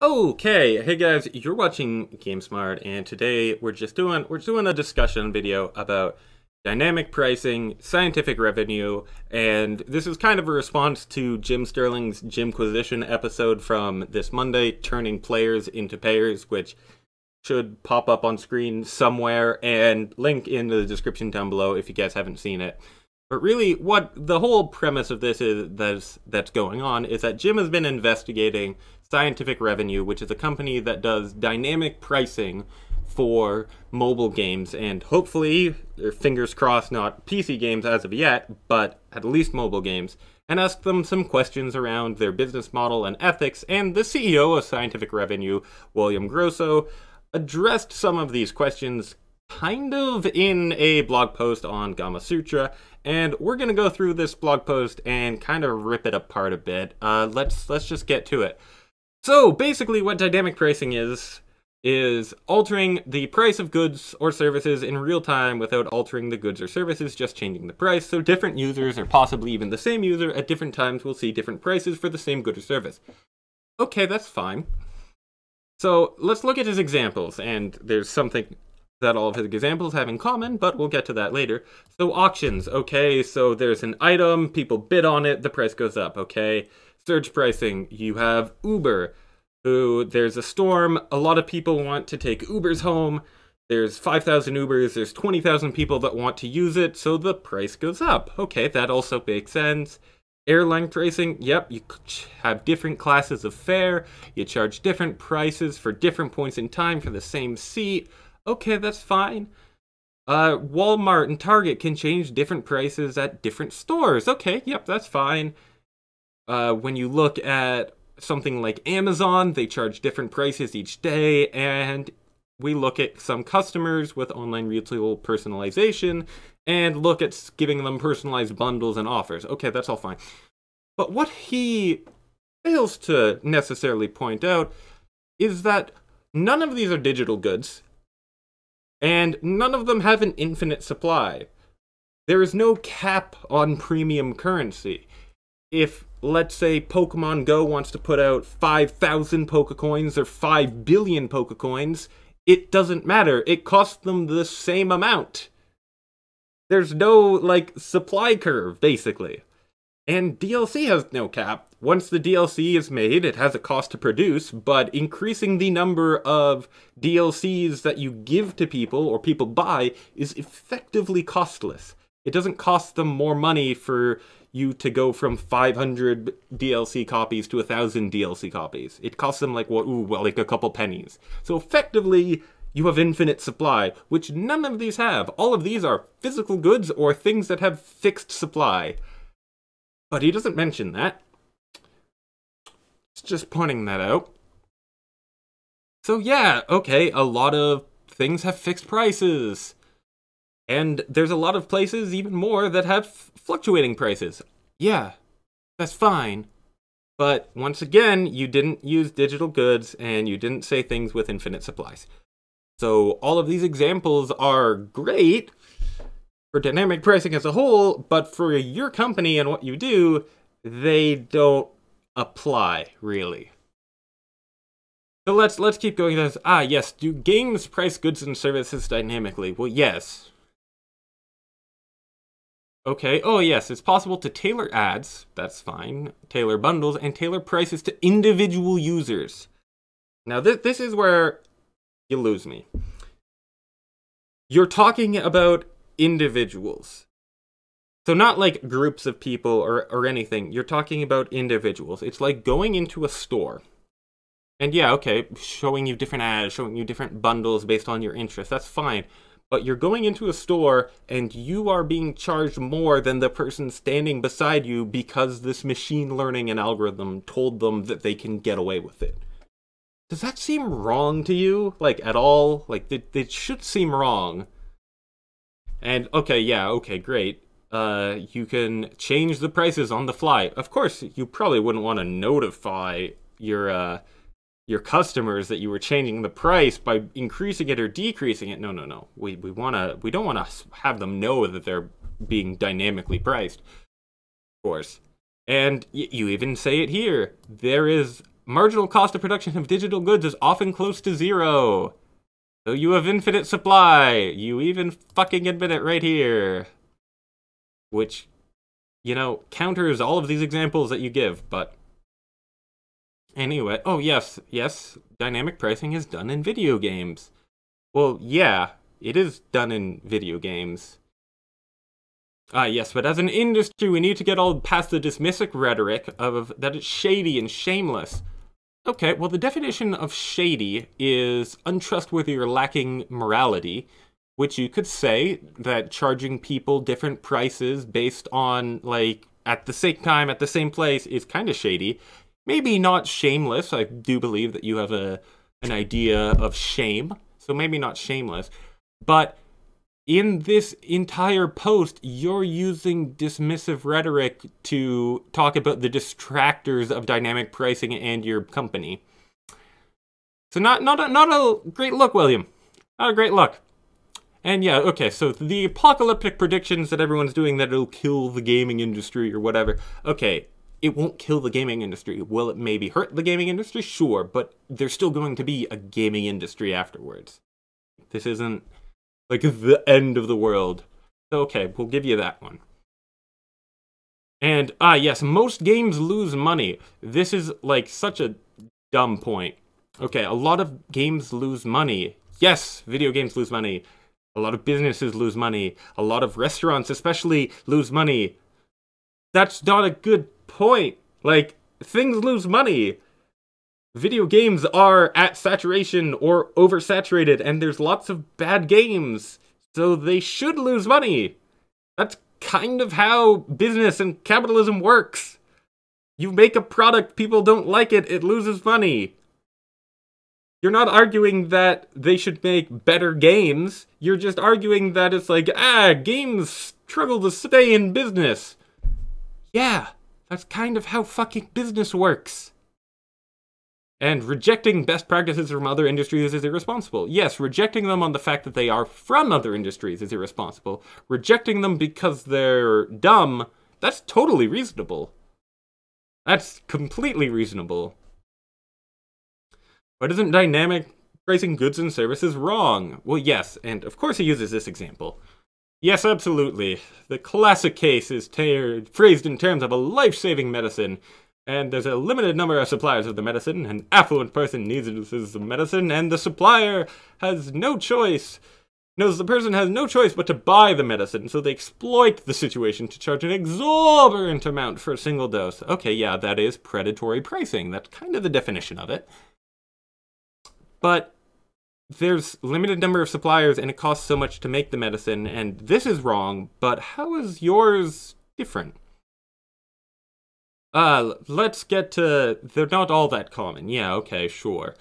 Okay, hey guys, you're watching GameSmart, and today we're doing a discussion video about dynamic pricing, scientific revenue, and this is kind of a response to Jim Sterling's Jimquisition episode from this Monday, turning players into payers, which should pop up on screen somewhere, and link in the description down below if you guys haven't seen it. But really, what the whole premise of this is that's going on is that Jim has been investigating Scientific Revenue, which is a company that does dynamic pricing for mobile games, and hopefully, fingers crossed, not PC games as of yet, but at least mobile games, and asked them some questions around their business model and ethics, and the CEO of Scientific Revenue, William Grosso, addressed some of these questions kind of in a blog post on Gamasutra, and we're gonna go through this blog post and kind of rip it apart a bit. Let's just get to it. So basically what dynamic pricing is altering the price of goods or services in real time without altering the goods or services, just changing the price. So different users, or possibly even the same user, at different times will see different prices for the same good or service. Okay, that's fine. So let's look at his examples, and there's something that all of his examples have in common, but we'll get to that later. So auctions, okay, so there's an item, people bid on it, the price goes up, okay. Surge pricing, you have Uber, who there's a storm, a lot of people want to take Ubers home, there's 5,000 Ubers, there's 20,000 people that want to use it, so the price goes up. Okay, that also makes sense. Airline pricing, yep, you have different classes of fare, you charge different prices for different points in time for the same seat. Okay, that's fine. Walmart and Target can change different prices at different stores. Okay, yep, that's fine. When you look at something like Amazon, they charge different prices each day, and we look at some customers with online retail personalization and look at giving them personalized bundles and offers. Okay, that's all fine. But what he fails to necessarily point out is that none of these are digital goods, and none of them have an infinite supply. There is no cap on premium currency. If, let's say, Pokemon Go wants to put out 5,000 Pokecoins or 5 billion Pokecoins, it doesn't matter. It costs them the same amount. There's no, like, supply curve, basically. And DLC has no cap. Once the DLC is made, it has a cost to produce, but increasing the number of DLCs that you give to people, or people buy, is effectively costless. It doesn't cost them more money for you to go from 500 DLC copies to 1,000 DLC copies. It costs them like, like a couple pennies. So effectively, you have infinite supply, which none of these have. All of these are physical goods or things that have fixed supply. But he doesn't mention that. It's just pointing that out. So yeah, okay, a lot of things have fixed prices. And there's a lot of places, even more, that have fluctuating prices. Yeah, that's fine. But once again, you didn't use digital goods and you didn't say things with infinite supplies. So all of these examples are great for dynamic pricing as a whole, but for your company and what you do, they don't apply, really. So let's keep going. Yes, do games price goods and services dynamically? Well, yes. Okay, oh yes, it's possible to tailor ads, that's fine, tailor bundles, and tailor prices to individual users. Now this is where you lose me. You're talking about individuals. So not like groups of people or anything, you're talking about individuals. It's like going into a store. And yeah, okay, showing you different ads, showing you different bundles based on your interests, that's fine. But you're going into a store and you are being charged more than the person standing beside you because this machine learning and algorithm told them that they can get away with it. Does that seem wrong to you? Like, at all? Like, it should seem wrong. And, okay, yeah, okay, great. You can change the prices on the fly. Of course, you probably wouldn't want to notify your customers that you were changing the price by increasing it or decreasing it. No. We don't want to have them know that they're being dynamically priced, of course. And you even say it here. There is marginal cost of production of digital goods is often close to zero. So you have infinite supply. You even fucking admit it right here. Which, you know, counters all of these examples that you give, but... Anyway, oh yes, dynamic pricing is done in video games. Well, yeah, it is done in video games. Yes, but as an industry, we need to get all past the dismissive rhetoric of that it's shady and shameless. Okay, well, the definition of shady is untrustworthy or lacking morality, which you could say that charging people different prices based on, like, at the same time, at the same place is kind of shady. Maybe not shameless. I do believe that you have an idea of shame, so maybe not shameless. But in this entire post, you're using dismissive rhetoric to talk about the distractors of dynamic pricing and your company. So not a great look, William. Not a great look. And yeah, okay, so the apocalyptic predictions that everyone's doing that it'll kill the gaming industry or whatever. Okay, it won't kill the gaming industry. Will it maybe hurt the gaming industry? Sure, but there's still going to be a gaming industry afterwards. This isn't like the end of the world. So okay, we'll give you that one. And, yes, most games lose money. This is, like, such a dumb point. Okay, a lot of games lose money. Yes, video games lose money. A lot of businesses lose money. A lot of restaurants especially lose money. That's not a good point. Like, things lose money. Video games are at saturation or oversaturated, and there's lots of bad games, so they should lose money. That's kind of how business and capitalism works. You make a product, people don't like it, it loses money. You're not arguing that they should make better games, you're just arguing that it's like, games struggle to stay in business. Yeah, that's kind of how fucking business works. And rejecting best practices from other industries is irresponsible. Yes, rejecting them on the fact that they are from other industries is irresponsible. Rejecting them because they're dumb, that's totally reasonable. That's completely reasonable. But isn't dynamic pricing goods and services wrong? Well, yes, and of course he uses this example. Yes, absolutely. The classic case is phrased in terms of a life-saving medicine. And there's a limited number of suppliers of the medicine. An affluent person needs the medicine, and the supplier has no choice. The person has no choice but to buy the medicine, so they exploit the situation to charge an exorbitant amount for a single dose. Okay, yeah, that is predatory pricing. That's kind of the definition of it. But there's limited number of suppliers, and it costs so much to make the medicine, and this is wrong, but how is yours different? Let's get to, they're not all that common. Yeah, okay, sure.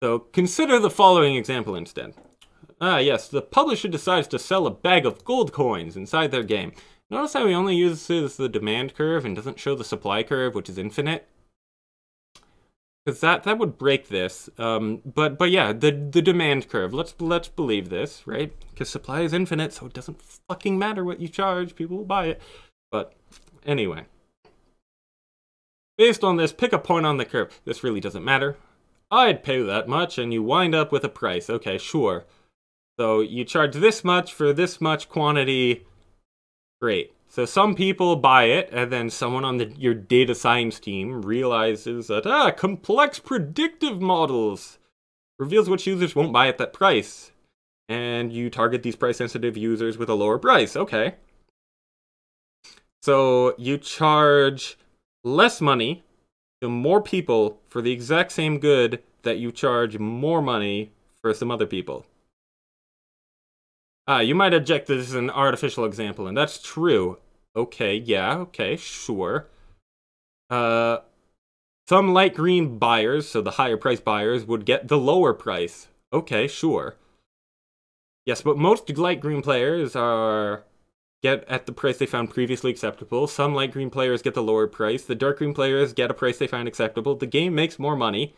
So, consider the following example instead. Yes, the publisher decides to sell a bag of gold coins inside their game. Notice how he only uses the demand curve and doesn't show the supply curve, which is infinite? Because that would break this. But yeah, the demand curve. Let's believe this, right? Because supply is infinite, so it doesn't fucking matter what you charge. People will buy it. But anyway. Based on this, pick a point on the curve. This really doesn't matter. I'd pay that much, and you wind up with a price. Okay, sure. So you charge this much for this much quantity. Great. So some people buy it, and then someone on your data science team realizes that, complex predictive models reveals which users won't buy at that price. And you target these price-sensitive users with a lower price. Okay. So you charge less money to more people for the exact same good that you charge more money for some other people. You might object that this is an artificial example, and that's true. Okay, yeah, okay, sure. Some light green buyers, so the higher price buyers, would get the lower price. Okay, sure. Yes, but most light green players get at the price they found previously acceptable. Some light green players get the lower price. The dark green players get a price they find acceptable. The game makes more money.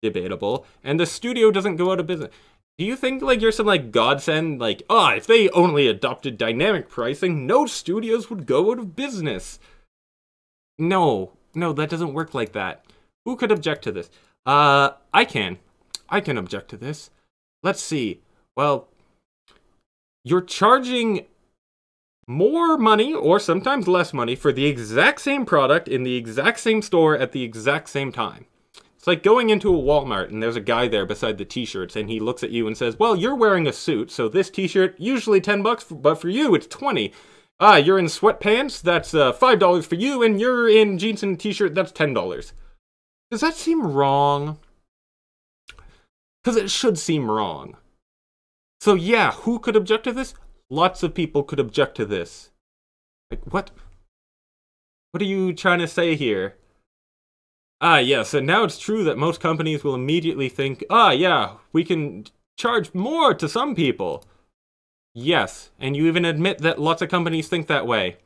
Debatable. And the studio doesn't go out of business. Do you think, like, you're some, like, godsend, like, if they only adopted dynamic pricing, no studios would go out of business? No, that doesn't work like that. Who could object to this? I can. I can object to this. Let's see. Well, you're charging more money, or sometimes less money, for the exact same product in the exact same store at the exact same time. It's like going into a Walmart and there's a guy there beside the t-shirts and he looks at you and says, well, you're wearing a suit, so this t-shirt, usually 10 bucks, but for you, it's 20. You're in sweatpants, that's $5 for you, and you're in jeans and a t-shirt, that's $10. Does that seem wrong? Because it should seem wrong. So yeah, who could object to this? Lots of people could object to this. Like, what? What are you trying to say here? Yeah, so now it's true that most companies will immediately think, yeah, we can charge more to some people. Yes, and you even admit that lots of companies think that way.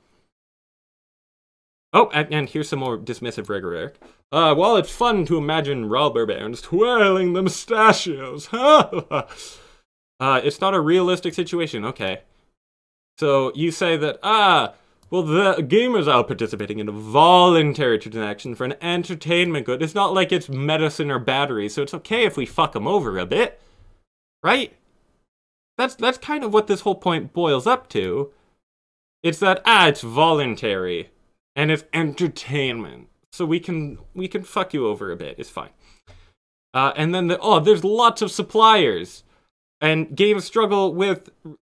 Oh, and here's some more dismissive rhetoric. While it's fun to imagine robber barons twirling the mustachios, it's not a realistic situation, okay. So you say that, well, the gamers are participating in a voluntary transaction for an entertainment good. It's not like it's medicine or batteries, so it's okay if we fuck them over a bit, right? That's kind of what this whole point boils up to. It's that, it's voluntary, and it's entertainment, so we can fuck you over a bit, it's fine. And then there's lots of suppliers, and games struggle with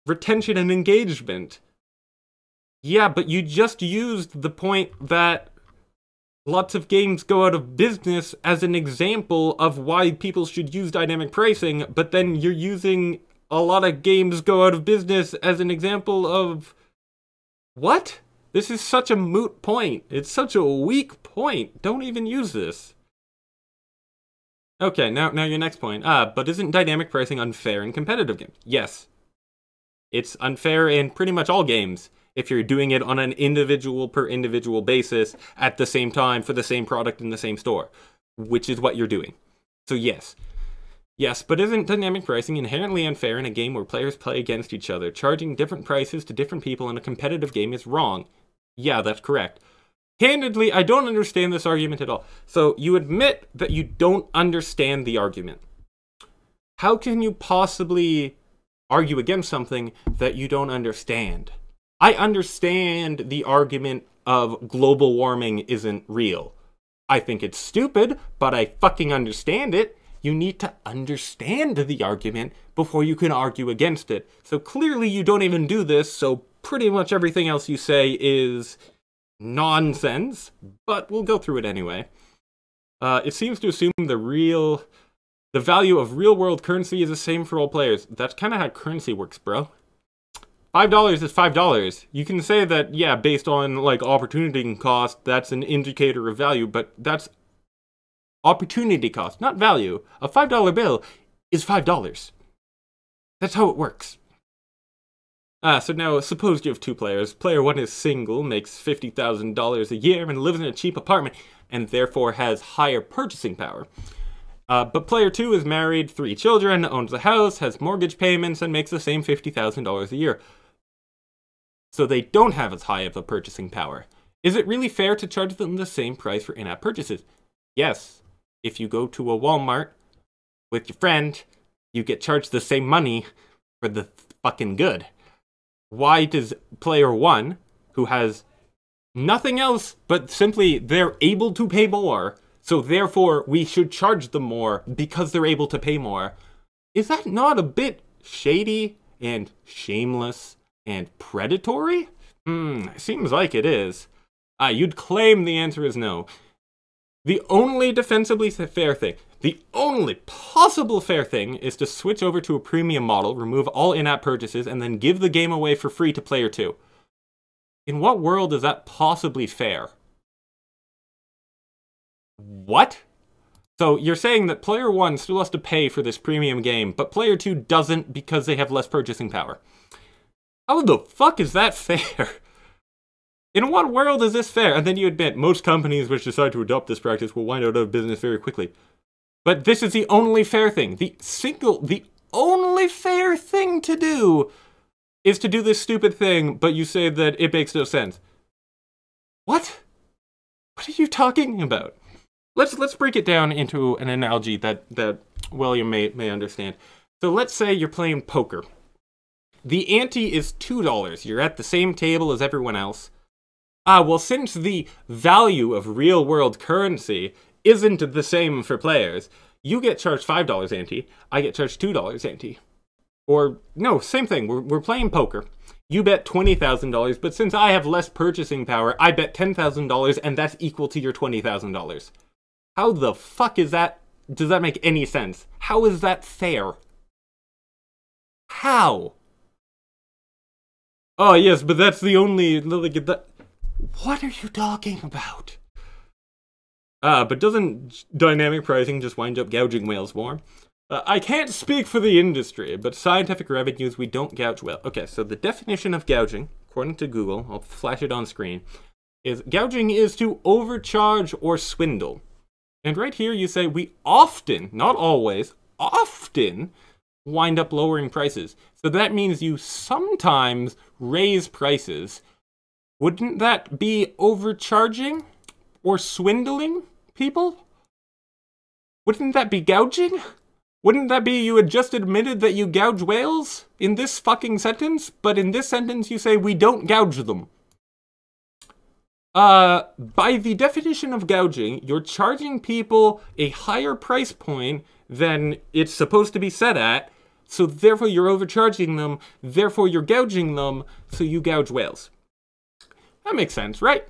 retention and engagement. Yeah, but you just used the point that lots of games go out of business as an example of why people should use dynamic pricing, but then you're using a lot of games go out of business as an example of... What? This is such a moot point. It's such a weak point. Don't even use this. Okay, now your next point. But isn't dynamic pricing unfair in competitive games? Yes. It's unfair in pretty much all games if you're doing it on an individual per individual basis at the same time for the same product in the same store, which is what you're doing. So yes. Yes, but isn't dynamic pricing inherently unfair in a game where players play against each other? Charging different prices to different people in a competitive game is wrong. Yeah, that's correct. Candidly, I don't understand this argument at all. So you admit that you don't understand the argument. How can you possibly argue against something that you don't understand? I understand the argument of global warming isn't real. I think it's stupid, but I fucking understand it. You need to understand the argument before you can argue against it. So clearly you don't even do this, so pretty much everything else you say is nonsense, but we'll go through it anyway. It seems to assume the value of real-world currency is the same for all players. That's kind of how currency works, bro. $5 is $5. You can say that, yeah, based on, like, opportunity cost, that's an indicator of value, but that's opportunity cost, not value. A $5 bill is $5. That's how it works. So now, suppose you have two players. Player 1 is single, makes $50,000 a year, and lives in a cheap apartment, and therefore has higher purchasing power. But player 2 is married, 3 children, owns a house, has mortgage payments, and makes the same $50,000 a year. So they don't have as high of a purchasing power. Is it really fair to charge them the same price for in-app purchases? Yes. If you go to a Walmart with your friend, you get charged the same money for the fucking good. Why does player 1, who has nothing else but simply they're able to pay more, so therefore we should charge them more because they're able to pay more, is that not a bit shady and shameless and predatory? Seems like it is. You'd claim the answer is no. The only defensibly fair thing, the only possible fair thing, is to switch over to a premium model, remove all in-app purchases, and then give the game away for free to player 2. In what world is that possibly fair? What? So you're saying that player 1 still has to pay for this premium game, but player 2 doesn't because they have less purchasing power. How the fuck is that fair? In what world is this fair? And then you admit most companies which decide to adopt this practice will wind out of business very quickly. But this is the only fair thing. The only fair thing to do is to do this stupid thing, but you say that it makes no sense. What? What are you talking about? let's break it down into an analogy that William may understand. So let's say you're playing poker. The ante is $2. You're at the same table as everyone else. Well, since the value of real-world currency isn't the same for players, you get charged $5 ante, I get charged $2 ante. Or, no, same thing, we're playing poker. You bet $20,000, but since I have less purchasing power, I bet $10,000, and that's equal to your $20,000. How the fuck is that? Does that make any sense? How is that fair? How? Oh, yes, but that's the only... What are you talking about? But doesn't dynamic pricing just wind up gouging whales more? I can't speak for the industry, but scientific revenues, we don't gouge whales. Okay, so the definition of gouging, according to Google, I'll flash it on screen, is gouging is to overcharge or swindle. And right here you say we often, not always, often wind up lowering prices. So that means you sometimes raise prices. Wouldn't that be overcharging or swindling people? Wouldn't that be gouging? Wouldn't that be you had just admitted that you gouge whales in this fucking sentence, but in this sentence you say we don't gouge them? By the definition of gouging, you're charging people a higher price point than it's supposed to be set at, so therefore you're overcharging them, therefore you're gouging them, so you gouge whales. That makes sense, right?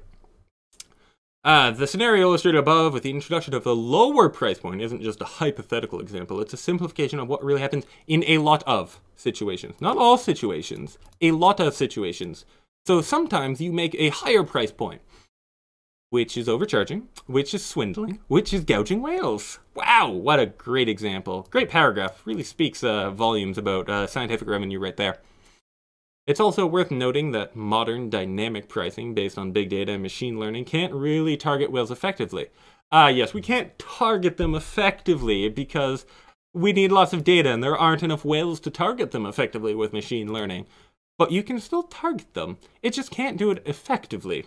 The scenario illustrated above with the introduction of a lower price point isn't just a hypothetical example, it's a simplification of what really happens in a lot of situations. Not all situations, a lot of situations. So sometimes you make a higher price point, which is overcharging, which is swindling, which is gouging whales. Wow, what a great example. Great paragraph. Really speaks volumes about scientific revenue right there. It's also worth noting that modern dynamic pricing based on big data and machine learning can't really target whales effectively. Yes, we can't target them effectively because we need lots of data and there aren't enough whales to target them effectively with machine learning. But you can still target them. It just can't do it effectively.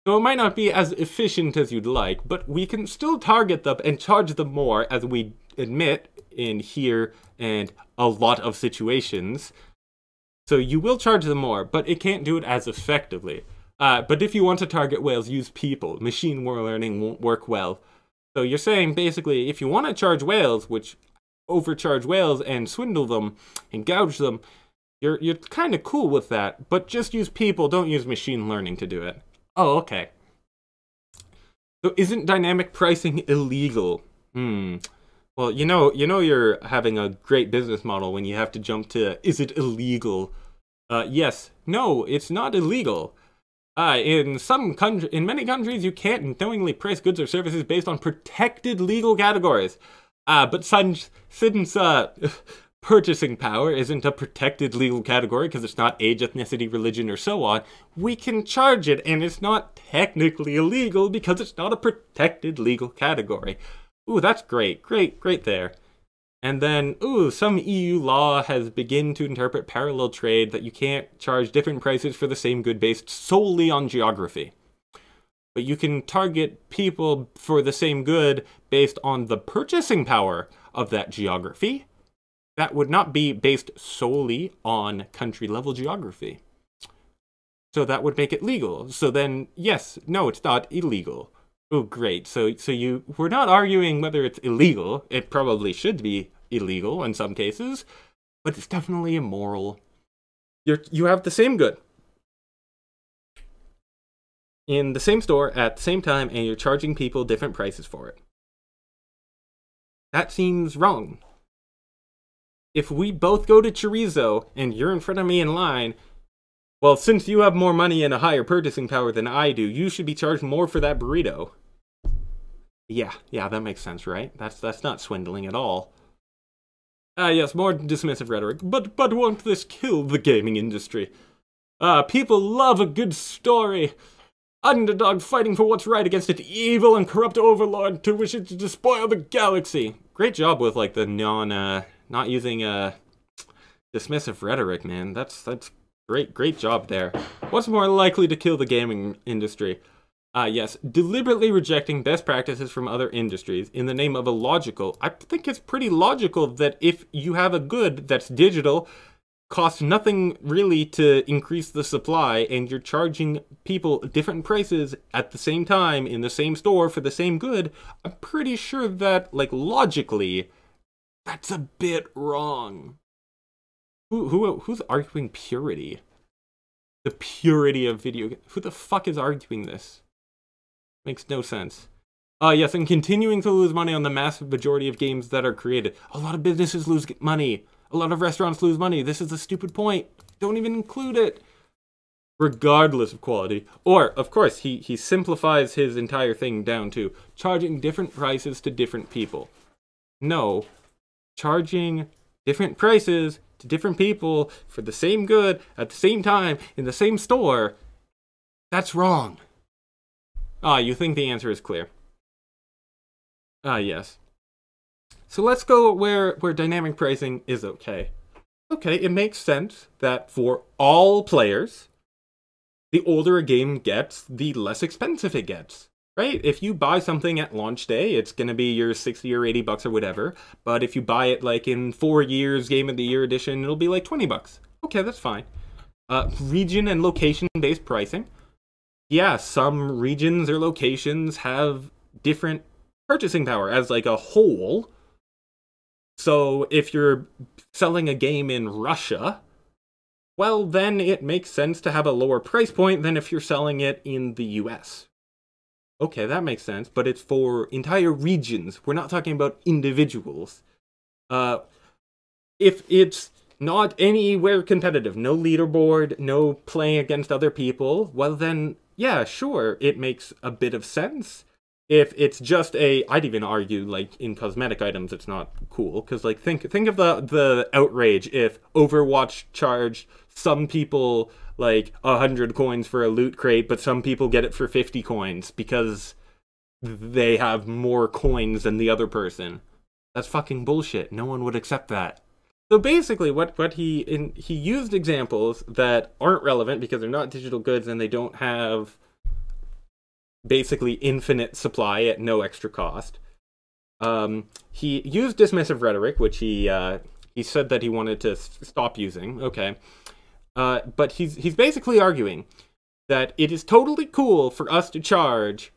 So it might not be as efficient as you'd like, but we can still target them and charge them more, as we admit in here and a lot of situations. So you will charge them more, but it can't do it as effectively. But if you want to target whales, use people. Machine learning won't work well. So you're saying, basically, if you want to charge whales, which overcharge whales and swindle them and gouge them, you're kind of cool with that, but just use people, don't use machine learning to do it. Oh, okay. So isn't dynamic pricing illegal? Well, you know you're having a great business model when you have to jump to, is it illegal? Yes. No, it's not illegal. In many countries, you can't knowingly price goods or services based on protected legal categories. But since purchasing power isn't a protected legal category because it's not age, ethnicity, religion, or so on, we can charge it, and it's not technically illegal because it's not a protected legal category. Ooh, that's great. Great there. And then, ooh, some EU law has begun to interpret parallel trade that you can't charge different prices for the same good based solely on geography. But you can target people for the same good based on the purchasing power of that geography. That would not be based solely on country-level geography. So that would make it legal. So then, yes, no, it's not illegal. Oh, great. So we're not arguing whether it's illegal. It probably should be illegal in some cases, but it's definitely immoral. You have the same good in the same store at the same time, and you're charging people different prices for it. That seems wrong. If we both go to chorizo and you're in front of me in line, well, since you have more money and a higher purchasing power than I do, you should be charged more for that burrito. Yeah, that makes sense, right? That's not swindling at all. Yes, more dismissive rhetoric, but won't this kill the gaming industry? People love a good story. Underdog fighting for what's right against an evil and corrupt overlord to wish it to despoil the galaxy. Great job with, like, the not using dismissive rhetoric, man. That's great job there. What's more likely to kill the gaming industry? Yes, deliberately rejecting best practices from other industries in the name of a logical. I think it's pretty logical that if you have a good that's digital, costs nothing really to increase the supply, and you're charging people different prices at the same time in the same store for the same good, I'm pretty sure that, like, logically, that's a bit wrong. Who's arguing purity? The purity of video games. Who the fuck is arguing this? Makes no sense. Yes, and continuing to lose money on the massive majority of games that are created. A lot of businesses lose money. A lot of restaurants lose money. This is a stupid point. Don't even include it. Regardless of quality. Or, of course, he simplifies his entire thing down to charging different prices to different people. No. Charging different prices to different people for the same good at the same time in the same store. That's wrong. You think the answer is clear? Yes. So let's go where dynamic pricing is okay. Okay, it makes sense that for all players, the older a game gets, the less expensive it gets, right? If you buy something at launch day, it's going to be your 60 or 80 bucks or whatever. But if you buy it like in 4 years, Game of the Year edition, it'll be like 20 bucks. Okay, that's fine. Region and location-based pricing. Yeah, some regions or locations have different purchasing power as like a whole. So if you're selling a game in Russia, well, then it makes sense to have a lower price point than if you're selling it in the US. Okay, that makes sense, but it's for entire regions. We're not talking about individuals. If it's not anywhere competitive, no leaderboard, no playing against other people, well then, yeah, sure, it makes a bit of sense. If it's just I'd even argue, like, in cosmetic items, it's not cool. Because, like, think of the outrage if Overwatch charged some people, like, 100 coins for a loot crate, but some people get it for 50 coins because they have more coins than the other person. That's fucking bullshit. No one would accept that. So basically, he used examples that aren't relevant because they're not digital goods and they don't have basically infinite supply at no extra cost. He used dismissive rhetoric, which he said that he wanted to stop using. Okay, but he's basically arguing that it is totally cool for us to charge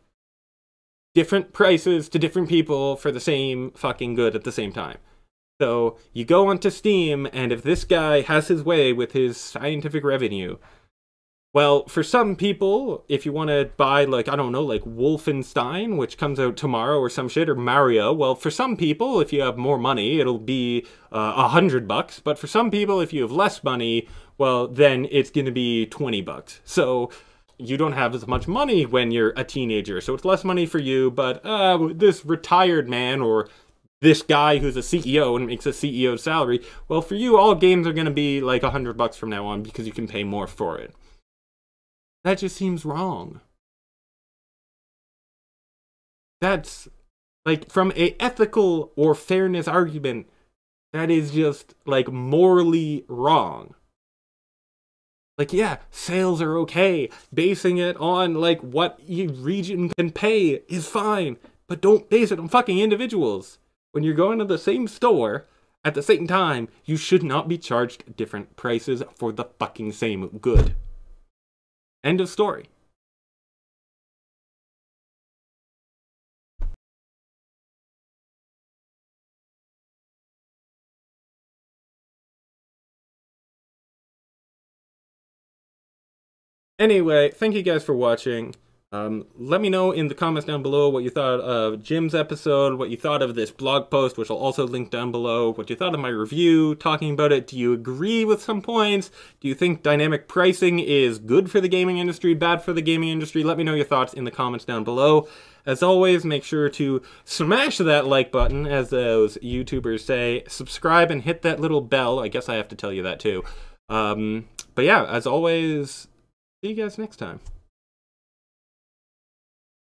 different prices to different people for the same fucking good at the same time. So you go onto Steam, and if this guy has his way with his scientific revenue, well, for some people, if you want to buy, like, I don't know, like Wolfenstein, which comes out tomorrow or some shit, or Mario, well, for some people, if you have more money, it'll be $100. But for some people, if you have less money, well, then it's going to be 20 bucks. So you don't have as much money when you're a teenager. So it's less money for you, but this retired man or this guy who's a CEO and makes a CEO salary, well, for you, all games are going to be like $100 from now on because you can pay more for it. That just seems wrong. That's, like, from a ethical or fairness argument, that is just, like, morally wrong. Like, yeah, sales are okay. Basing it on, like, what each region can pay is fine. But don't base it on fucking individuals. When you're going to the same store at the same time, you should not be charged different prices for the fucking same good. End of story. Anyway, thank you guys for watching. Let me know in the comments down below what you thought of Jim's episode, what you thought of this blog post, which I'll also link down below, what you thought of my review, talking about it. Do you agree with some points? Do you think dynamic pricing is good for the gaming industry, bad for the gaming industry? Let me know your thoughts in the comments down below. As always, make sure to smash that like button, as those YouTubers say. Subscribe and hit that little bell. I guess I have to tell you that too. But yeah, as always, see you guys next time.